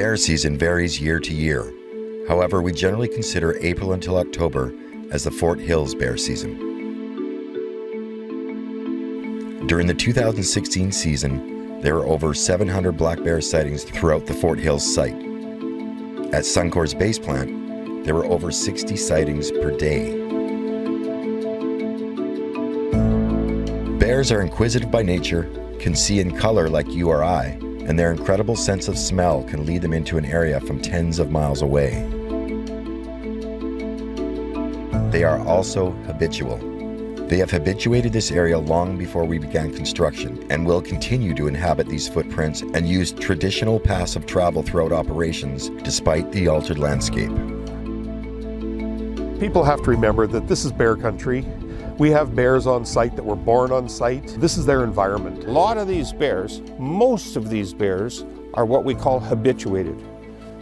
Bear season varies year to year. However, we generally consider April until October as the Fort Hills bear season. During the 2016 season, there were over 700 black bear sightings throughout the Fort Hills site. At Suncor's base plant, there were over 60 sightings per day. Bears are inquisitive by nature, can see in color like you or I, and their incredible sense of smell can lead them into an area from tens of miles away. They are also habitual. They have habituated this area long before we began construction and will continue to inhabit these footprints and use traditional passive travel throughout operations despite the altered landscape. People have to remember that this is bear country. We have bears on site that were born on site. This is their environment. A lot of these bears, most of these bears, are what we call habituated.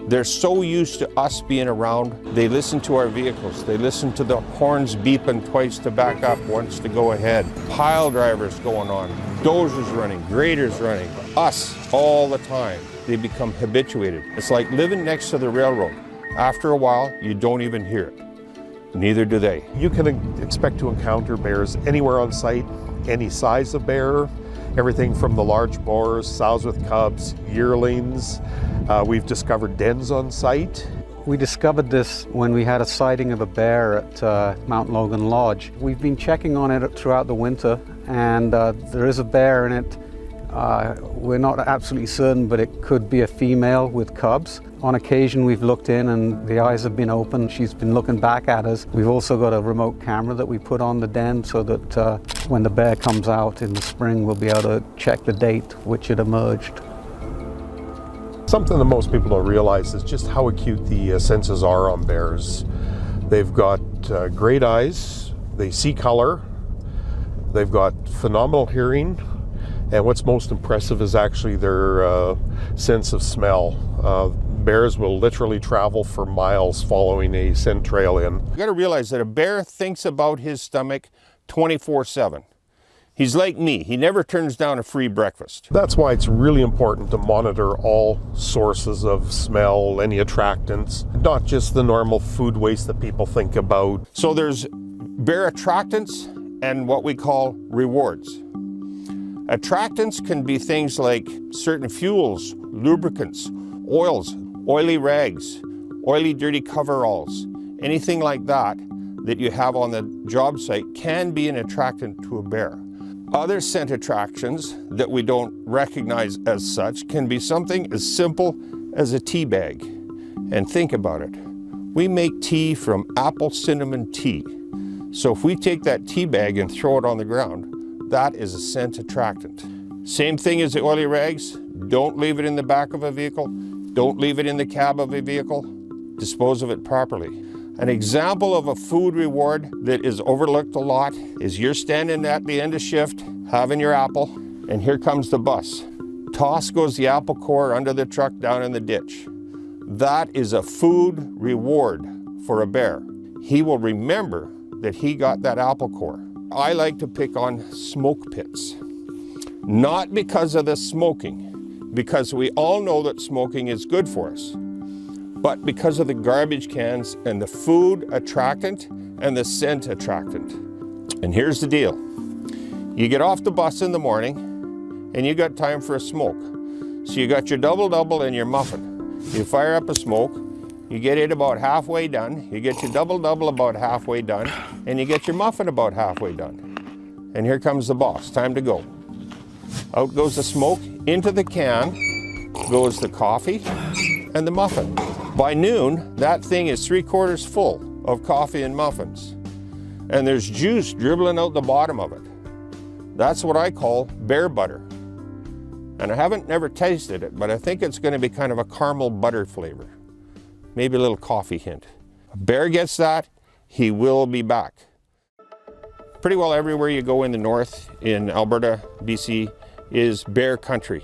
They're so used to us being around, they listen to our vehicles. They listen to the horns beeping twice to back up, once to go ahead. Pile drivers going on, dozers running, graders running, us all the time. They become habituated. It's like living next to the railroad. After a while, you don't even hear it. Neither do they. You can expect to encounter bears anywhere on site, any size of bear, everything from the large boars, sows with cubs, yearlings. We've discovered dens on site. We discovered this when we had a sighting of a bear at Mount Logan Lodge. We've been checking on it throughout the winter, and there is a bear in it. We're not absolutely certain, but it could be a female with cubs. On occasion we've looked in and the eyes have been open. She's been looking back at us. We've also got a remote camera that we put on the den so that when the bear comes out in the spring, we'll be able to check the date which it emerged. Something that most people don't realize is just how acute the senses are on bears. They've got great eyes, they see color, they've got phenomenal hearing, and what's most impressive is actually their sense of smell. Bears will literally travel for miles following a scent trail in. You gotta realize that a bear thinks about his stomach 24/7. He's like me, he never turns down a free breakfast. That's why it's really important to monitor all sources of smell, any attractants, not just the normal food waste that people think about. So there's bear attractants and what we call rewards. Attractants can be things like certain fuels, lubricants, oils, oily rags, oily dirty coveralls, anything like that that you have on the job site can be an attractant to a bear. Other scent attractions that we don't recognize as such can be something as simple as a tea bag. And think about it. We make tea from apple cinnamon tea. So if we take that tea bag and throw it on the ground, that is a scent attractant. Same thing as the oily rags. Don't leave it in the back of a vehicle. Don't leave it in the cab of a vehicle. Dispose of it properly. An example of a food reward that is overlooked a lot is you're standing at the end of shift, having your apple, and here comes the bus. Toss goes the apple core under the truck down in the ditch. That is a food reward for a bear. He will remember that he got that apple core. I like to pick on smoke pits. Not because of the smoking, because we all know that smoking is good for us, but because of the garbage cans and the food attractant and the scent attractant. And here's the deal. You get off the bus in the morning and you got time for a smoke. So you got your double-double and your muffin. You fire up a smoke, you get it about halfway done, you get your double-double about halfway done, and you get your muffin about halfway done. And here comes the boss, time to go. Out goes the smoke, into the can goes the coffee and the muffin. By noon, that thing is 3/4 full of coffee and muffins. And there's juice dribbling out the bottom of it. That's what I call bear butter. And I haven't never tasted it, but I think it's going to be kind of a caramel butter flavor. Maybe a little coffee hint. A bear gets that, he will be back. Pretty well everywhere you go in the north, in Alberta, BC, is bear country.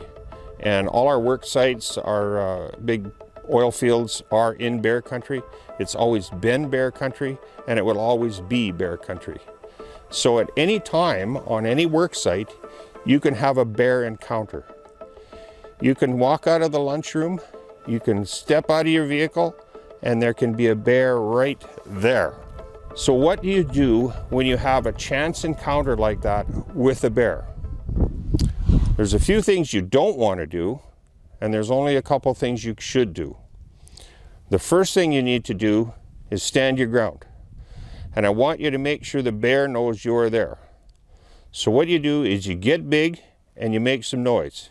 And all our work sites, our big oil fields are in bear country. It's always been bear country, and it will always be bear country. So at any time, on any work site, you can have a bear encounter. You can walk out of the lunchroom, you can step out of your vehicle and there can be a bear right there. So what do you do when you have a chance encounter like that with a bear? There's a few things you don't want to do, and there's only a couple things you should do. The first thing you need to do is stand your ground. And I want you to make sure the bear knows you're there. So what you do is you get big and you make some noise.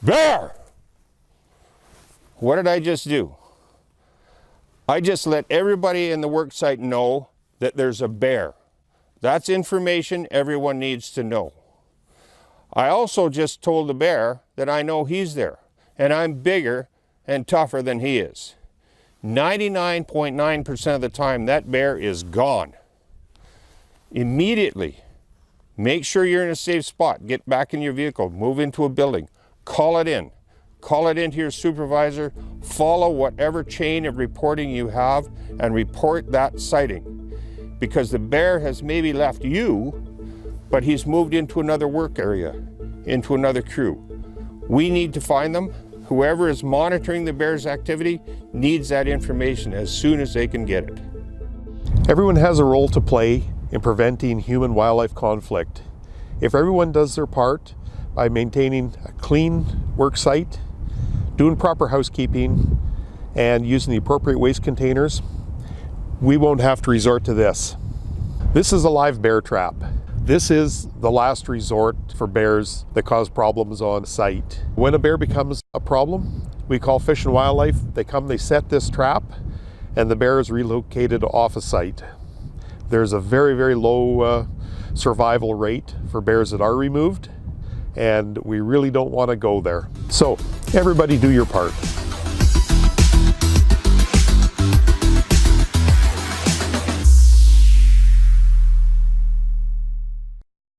Bear! What did I just do? I just let everybody in the work site know that there's a bear. That's information everyone needs to know. I also just told the bear that I know he's there, and I'm bigger and tougher than he is. 99.9% of the time, that bear is gone. Immediately, make sure you're in a safe spot. Get back in your vehicle, move into a building, call it in. Call it into your supervisor, follow whatever chain of reporting you have, and report that sighting. Because the bear has maybe left you, but he's moved into another work area, into another crew. We need to find them. Whoever is monitoring the bear's activity needs that information as soon as they can get it. Everyone has a role to play in preventing human-wildlife conflict. If everyone does their part by maintaining a clean work site, doing proper housekeeping, and using the appropriate waste containers, we won't have to resort to this. This is a live bear trap. This is the last resort for bears that cause problems on site. When a bear becomes a problem, we call Fish and Wildlife. They come, they set this trap, and the bear is relocated off a site. There's a very, very low survival rate for bears that are removed, and we really don't want to go there. So everybody do your part.